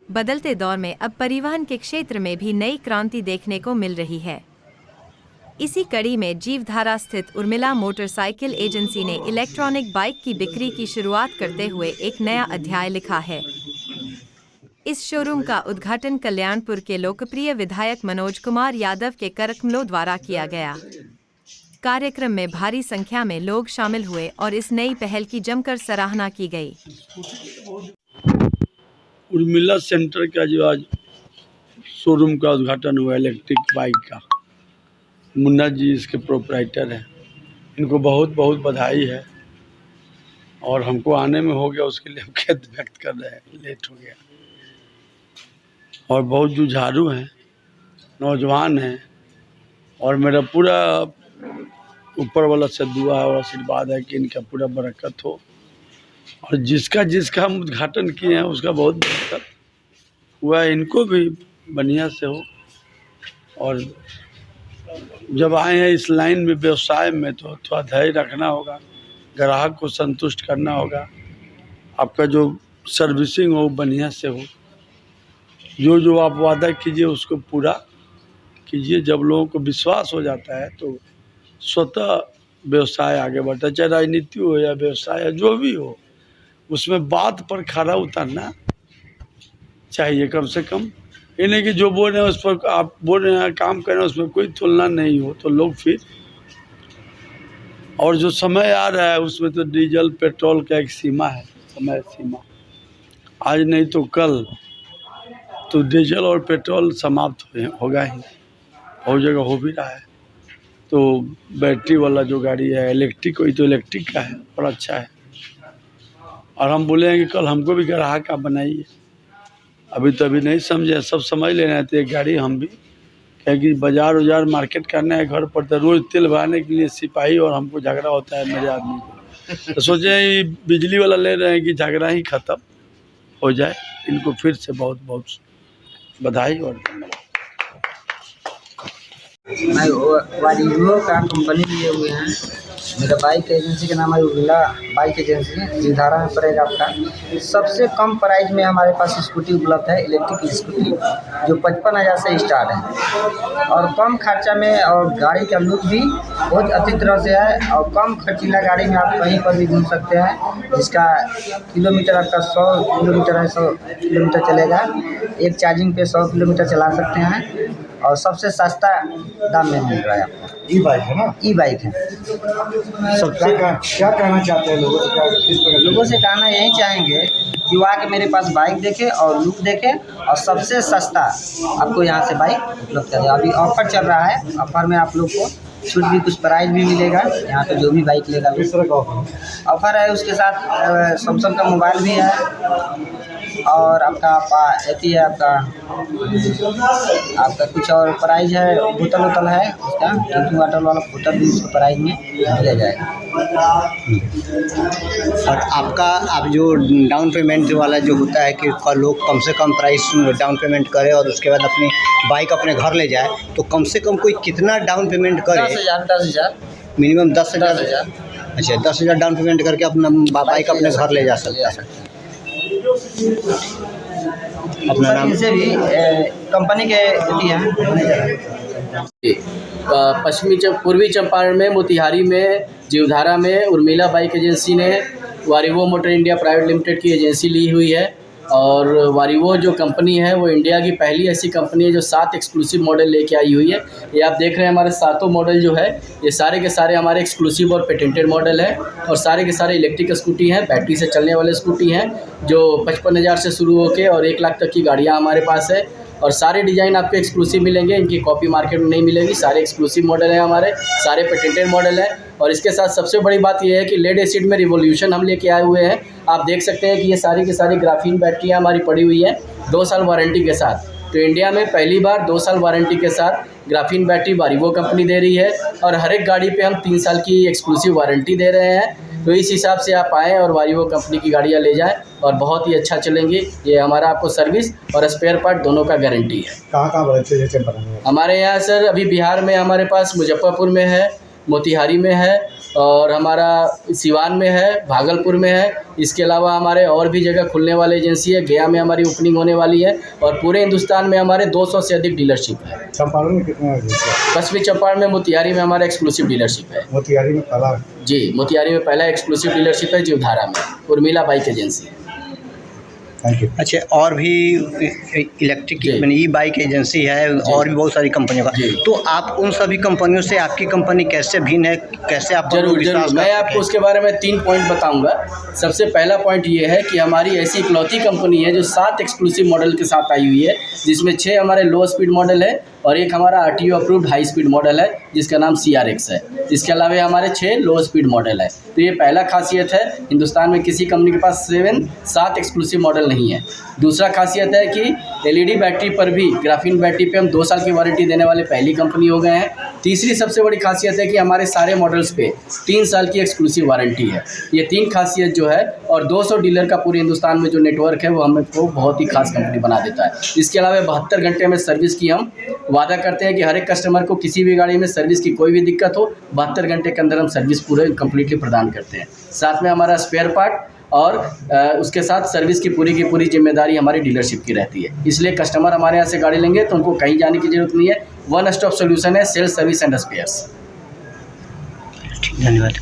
बदलते दौर में अब परिवहन के क्षेत्र में भी नई क्रांति देखने को मिल रही है। इसी कड़ी में जीवधारा स्थित उर्मिला मोटरसाइकिल एजेंसी ने इलेक्ट्रॉनिक बाइक की बिक्री की शुरुआत करते हुए एक नया अध्याय लिखा है। इस शोरूम का उद्घाटन कल्याणपुर के लोकप्रिय विधायक मनोज कुमार यादव के करकमलों द्वारा किया गया। कार्यक्रम में भारी संख्या में लोग शामिल हुए और इस नई पहल की जमकर सराहना की गई। उर्मिला सेंटर का जो आज शोरूम का उद्घाटन हुआ इलेक्ट्रिक बाइक का, मुन्ना जी इसके प्रोप्राइटर हैं। इनको बहुत बहुत बधाई है और हमको आने में हो गया उसके लिए हम खेद व्यक्त कर रहे हैं, लेट हो गया। और बहुत जुझारू हैं, नौजवान हैं और मेरा पूरा ऊपर वाला से दुआ और आशीर्वाद है कि इनका पूरा बरकत हो और जिसका हम उद्घाटन किए हैं उसका बहुत बरकत हुआ, इनको भी बढ़िया से हो। और जब आए हैं इस लाइन में व्यवसाय में तो थोड़ा धैर्य रखना होगा, ग्राहक को संतुष्ट करना होगा, आपका जो सर्विसिंग हो बढ़िया से हो, जो आप वादा कीजिए उसको पूरा कीजिए। जब लोगों को विश्वास हो जाता है तो स्वतः व्यवसाय आगे बढ़ता है। चाहे राजनीति हो या व्यवसाय या जो भी हो, उसमें बात पर खरा उतरना चाहिए कम से कम। ये नहीं कि जो बोल रहे हैं उस पर आप बोल रहे हैं, काम कर रहे हैं, उसमें कोई तुलना नहीं हो तो लोग फिर। और जो समय आ रहा है उसमें तो डीजल पेट्रोल का एक सीमा है, समय सीमा। आज नहीं तो कल तो डीजल और पेट्रोल समाप्त होगा ही, बहुत जगह हो भी रहा है। तो बैटरी वाला जो गाड़ी है इलेक्ट्रिक, वही तो इलेक्ट्रिक का है और अच्छा है। और हम बोले हैं कि कल हमको भी ग्राहक का बनाइए। अभी नहीं समझे, सब समझ लेना है। तो एक गाड़ी हम भी क्योंकि बाज़ार मार्केट करना है, घर पर तो रोज़ तेल भराने के लिए सिपाही और हमको झगड़ा होता है मेरे आदमी को। तो सोचे बिजली वाला ले रहे हैं कि झगड़ा ही ख़त्म हो जाए। इनको फिर से बहुत बहुत बधाई और धन्यवाद। मैं वारियो का कंपनी लिए हुए हैं। मेरा बाइक एजेंसी का नाम है उर्मिला बाइक एजेंसी, जीवधारा में पड़ेगा आपका। सबसे कम प्राइस में हमारे पास स्कूटी उपलब्ध है, इलेक्ट्रिक स्कूटी जो 55,000 से स्टार्ट है और कम खर्चा में, और गाड़ी का लुक भी बहुत अच्छी तरह से है और कम खर्चीला गाड़ी में आप कहीं पर भी घूम सकते हैं। जिसका किलोमीटर आपका 100 किलोमीटर है, 100 किलोमीटर चलेगा। एक चार्जिंग पे 100 किलोमीटर चला सकते हैं और सबसे सस्ता दाम में मिल रहा है आपको। ई बाइक है ना? ई बाइक है। सबसे क्या कहना चाहते हैं लोगों से? किस तरह लोगों से कहना यही चाहेंगे कि वो आके मेरे पास बाइक देखे और लुक देखे और सबसे सस्ता आपको यहाँ से बाइक उपलब्ध करें। अभी ऑफर चल रहा है, ऑफर में आप लोग को छूट भी, कुछ प्राइस भी मिलेगा यहाँ पे जो भी बाइक लेगा। किस तरह का ऑफर है? उसके साथ सैमसंग का मोबाइल भी है और आपका एथी है, आपका कुछ और प्राइस है, बोतल है उसका, ड्रिंकिंग वाटर वाला बोतल भी उसको प्राइस में दिया जाएगा। और आप जो डाउन पेमेंट वाला जो होता है कि लोग कम से कम प्राइस डाउन पेमेंट करे और उसके बाद अपनी बाइक अपने घर ले जाए, तो कम से कम कोई कितना डाउन पेमेंट करे? 10,000 मिनिमम 10,000। अच्छा, 10,000 डाउन पेमेंट करके अपना बाइक अपने घर ले जा सकता है। अपना नाम से भी कंपनी के पूर्वी चंपारण में मोतिहारी में जीवधारा में उर्मिला बाइक एजेंसी ने वारिवो मोटर इंडिया प्राइवेट लिमिटेड की एजेंसी ली हुई है। और वारिवो जो कंपनी है वो इंडिया की पहली ऐसी कंपनी है जो 7 एक्सक्लूसिव मॉडल लेके आई हुई है। ये आप देख रहे हैं हमारे 7 मॉडल जो है ये सारे के सारे हमारे एक्सक्लूसिव और पेटेंटेड मॉडल है और सारे के सारे इलेक्ट्रिक स्कूटी हैं, बैटरी से चलने वाले स्कूटी हैं जो 55,000 से शुरू होकर और 1 लाख तक की गाड़ियाँ हमारे पास है। और सारे डिज़ाइन आपको एक्सक्लूसिव मिलेंगे, इनकी कॉपी मार्केट में नहीं मिलेगी। सारे एक्सक्लूसिव मॉडल हैं हमारे, सारे पेटेंटेड मॉडल हैं। और इसके साथ सबसे बड़ी बात यह है कि लेड एसिड में रिवोल्यूशन हम लेके आए हुए हैं। आप देख सकते हैं कि ये सारी की सारी ग्राफीन बैटरियाँ हमारी पड़ी हुई हैं 2 साल वारंटी के साथ। तो इंडिया में पहली बार 2 साल वारंटी के साथ ग्राफीन बैटरी वारिवो कंपनी दे रही है और हर एक गाड़ी पे हम 3 साल की एक्सक्लूसिव वारंटी दे रहे हैं। तो इस हिसाब से आप आएँ और वारिवो कंपनी की गाड़ियाँ ले जाएं और बहुत ही अच्छा चलेंगी। ये हमारा आपको सर्विस और स्पेयर पार्ट दोनों का गारंटी है। कहाँ हमारे यहाँ सर अभी बिहार में हमारे पास मुजफ्फरपुर में है, मोतिहारी में है और हमारा सिवान में है, भागलपुर में है। इसके अलावा हमारे और भी जगह खुलने वाले एजेंसी है। गया में हमारी ओपनिंग होने वाली है और पूरे हिंदुस्तान में हमारे 200 से अधिक डीलरशिप है। चंपारण में कितने एजेंसी है? पश्चिमी चंपारण में मोतिहारी में हमारा एक्सक्लूसिव डीलरशिप है। मोतिहारी में पहला है। जी, मोतिहारी में पहला एक्सक्लूसिव डीलरशिप है जीवधारा में, Urmila bike agency. Thank you. अच्छा, और भी इलेक्ट्रिक जी। यानी ई बाइक एजेंसी है और भी बहुत सारी कंपनियों का, जी। तो आप उन सभी कंपनियों से आपकी कंपनी कैसे भिन्न है, कैसे आप जरूर मैं आपको उसके बारे में 3 पॉइंट बताऊंगा। सबसे पहला पॉइंट ये है कि हमारी ऐसी इकलौती कंपनी है जो 7 एक्सक्लूसिव मॉडल के साथ आई हुई है, जिसमें 6 हमारे लो स्पीड मॉडल है और एक हमारा RTO approved high speed model है जिसका नाम CRX है। इसके अलावा हमारे 6 लो स्पीड मॉडल है। तो ये पहला खासियत है, हिंदुस्तान में किसी कंपनी के पास 7 एक्सक्लूसिव मॉडल नहीं है। दूसरा खासियत है कि LED बैटरी पर भी, ग्राफीन बैटरी पे हम 2 साल की वारंटी देने वाले पहली कंपनी हो गए हैं। तीसरी सबसे बड़ी खासियत है कि हमारे सारे मॉडल्स पे 3 साल की एक्सक्लूसिव वारंटी है। ये 3 खासियत जो है और 200 डीलर का पूरे हिंदुस्तान में जो नेटवर्क है वो हमें को बहुत ही खास कंपनी बना देता है। इसके अलावा 72 घंटे में सर्विस की हम वादा करते हैं कि हर एक कस्टमर को किसी भी गाड़ी में सर्विस की कोई भी दिक्कत हो 72 घंटे के अंदर हम सर्विस पूरे कम्प्लीटली प्रदान करते हैं। साथ में हमारा स्पेयर पार्ट और उसके साथ सर्विस की पूरी जिम्मेदारी हमारी डीलरशिप की रहती है। इसलिए कस्टमर हमारे यहाँ से गाड़ी लेंगे तो उनको कहीं जाने की ज़रूरत नहीं है। 1 स्टॉप सोल्यूशन है, सेल्स, सर्विस एंड स्पेयर्स। धन्यवाद।